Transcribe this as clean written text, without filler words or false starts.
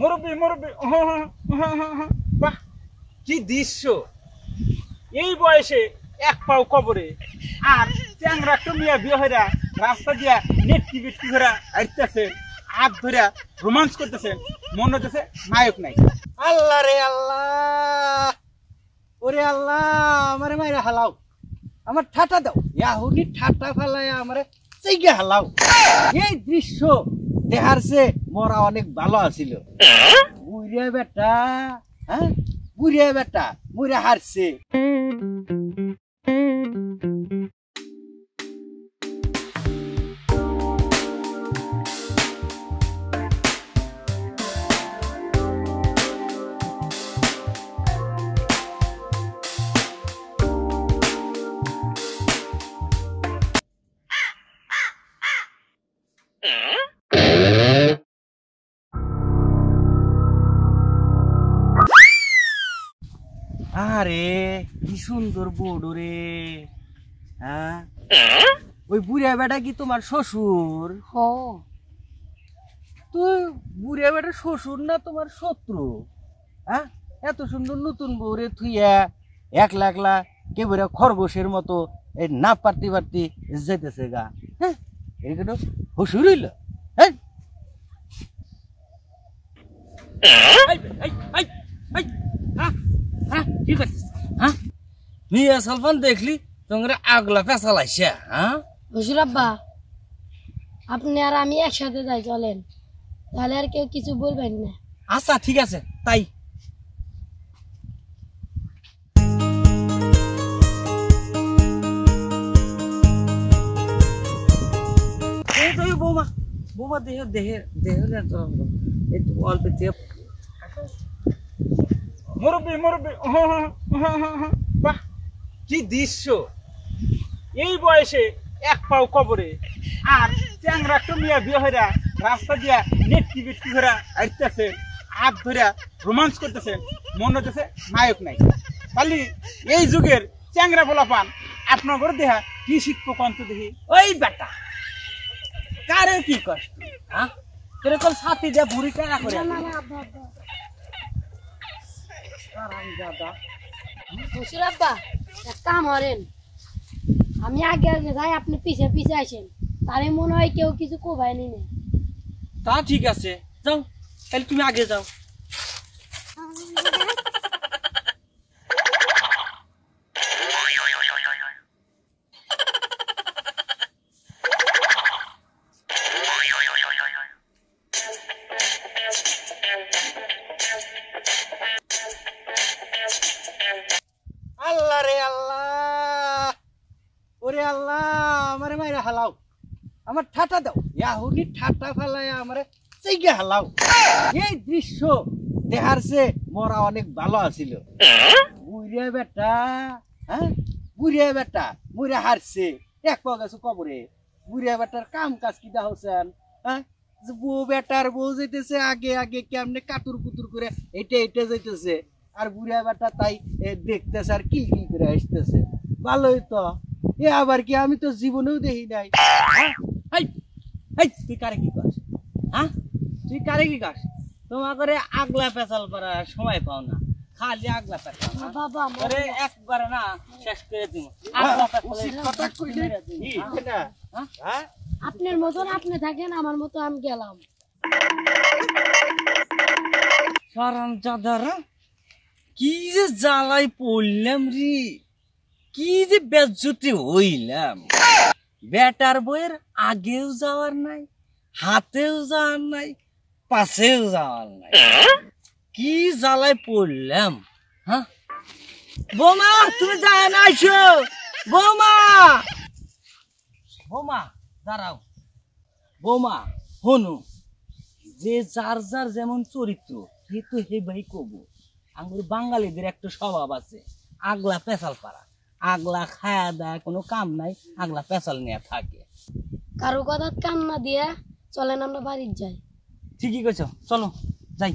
মুরব্বি মুরব্বি বাহ কি দৃশ্য! এই বয়সে এক পাও কবরে আর চ্যাংরা টুমিয়া বিয়ে হইরা রাস্তা দিয়া নেটকি বিটকি ঘোরা হাঁটতেছেন, হাত ধরে রোমান্স করতেছেন, মনে হচ্ছে নায়ক নাই। আল্লাহ রে আল্লাহ, ওরে আল্লাহ, আমারে মাইরা হালাও, আমার ঠাটা দাও, ইয়াহুনি ঠাটা ফালায় আমারে চেগে হালাও। এই দৃশ্য দেখার সে মরা অনেক ভালো আছিল। বুড়িয়া বেটা, হ্যাঁ বুড়িয়া বেটা মুড়ে হারছে। আরে কি সুন্দর বড় রে, হ্যাঁ ওই বুড়িয়া বেটা কি তোমার শ্বশুর? তুই বুড়িয়া বেটা শ্বশুর না তোমার শত্রু? হ্যাঁ এত সুন্দর নতুন বউরে থুইয়া একলা একলা কেবরে খরগোশের মতো এই না পারতে পারতে যেতেছে গা। হ্যাঁ এগুলো শ্বশুর হইল? হ্যাঁ কি করছিস? হ্যাঁ মিয়া সালমান দেখলি তোমরা আগলা পেঁচালাইছে। হ্যাঁ হুজুর আব্বা, আপনি আর আমি একসাথে যাই, চলেন, তাহলে আর কেউ কিছু বলবেন না। আচ্ছা ঠিক আছে তাই। বৌমা বৌমা দেহ দেহে দেহ একটু অল্প দিয়ে মুরব্বি মুরব্বি বাহ কি দৃশ্য! এই বয়সে এক পাও কবরে আর চ্যাংরা টুমিয়া বিয়ে হইরা রাস্তা দিয়া নেটকি বিটকি ঘোরা হাঁটতেছেন, হাত ধরে রোমান্স করতেছেন, মনে হচ্ছে নায়ক নাই। খালি এই যুগের চ্যাংরা বলা পান আপনার ঘরে দেখা কি শিখবো কন্ত দেখি। ওই বেটা কারে কি কষ্ট? হ্যাঁ এরকম সাথী দিয়ে বুড়ি কারা করে? হুজুর আব্বা, এক কাম করেন, আমি আগে আগে যাই, আপনি পিছে পিছে আসেন, তাহলে মনে হয় কেউ কিছু কোবাই নি। তা ঠিক আছে, যাও তাহলে তুমি আগে যাও। আল্লাহ রে আল্লাহ, ওরে আল্লাহ, আমারে মাইরা হালাও, আমার ঠাটা দাও, ইয়াহুনি ঠাটা ফালায় আমারে চেগে হালাও। এই দৃশ্য দেখার সে মরা অনেক ভালো আছিল। বুড়িয়া বেটা, হ্যাঁ বুড়িয়া বেটা মুড়ে হারছে, এক পাও গেছো কবরে। বুড়িয়া বেটার কাম কাজ কি দা হচ্ছেন? হ্যাঁ বউ বেটার বউ যাইতেছে আগে আগে কেমনে কাতুর কুতুর করে এটা এটা যাইতেছে, আর বুড়িয়া বেটা তাই দেখতেছে আর কি কি করে আসতেছে। ভালোই তো, এ আবার কি আমি তো জীবনেও দেখি নাই। তুই কারে কি কাস? হ্যাঁ তুই কারে কি কাস? তোমার করে আগলা পেঁচাল করার সময় পাও না, খালি আগলা পেঁচাল একবারে না শেষ করে দিব। আপনার মতন আপনি থাকেন, আমার মতো আমি গেলাম। সারাম চাঁদারা কি যে জ্বালাই পড়লাম রে, কি যে বেজ্জতি হইলাম। বেটার বইয়ের আগেও যাওয়ার নাই, হাতেও যাওয়ার নাই, পাশেও যাওয়ার নাই, কি জ্বালাই পড়লাম। হ্যাঁ বৌমা তুমি যায় না আইসো? বৌমা বৌমা দাঁড়াও। বৌমা হনু, যে যার যার যেমন চরিত্র সে তো হে ভাই কব। আমার বাঙালিদের একটা স্বভাব আছে, আগলা পেঁচাল পাড়া, আগলা খায়া দায় কোনো কাম নাই, আগলা পেঁচাল নিয়ে থাকে। কারো কথা কান না দিয়া চলেন আমরা বাড়ির যাই। ঠিকই কইছো, চলো যাই।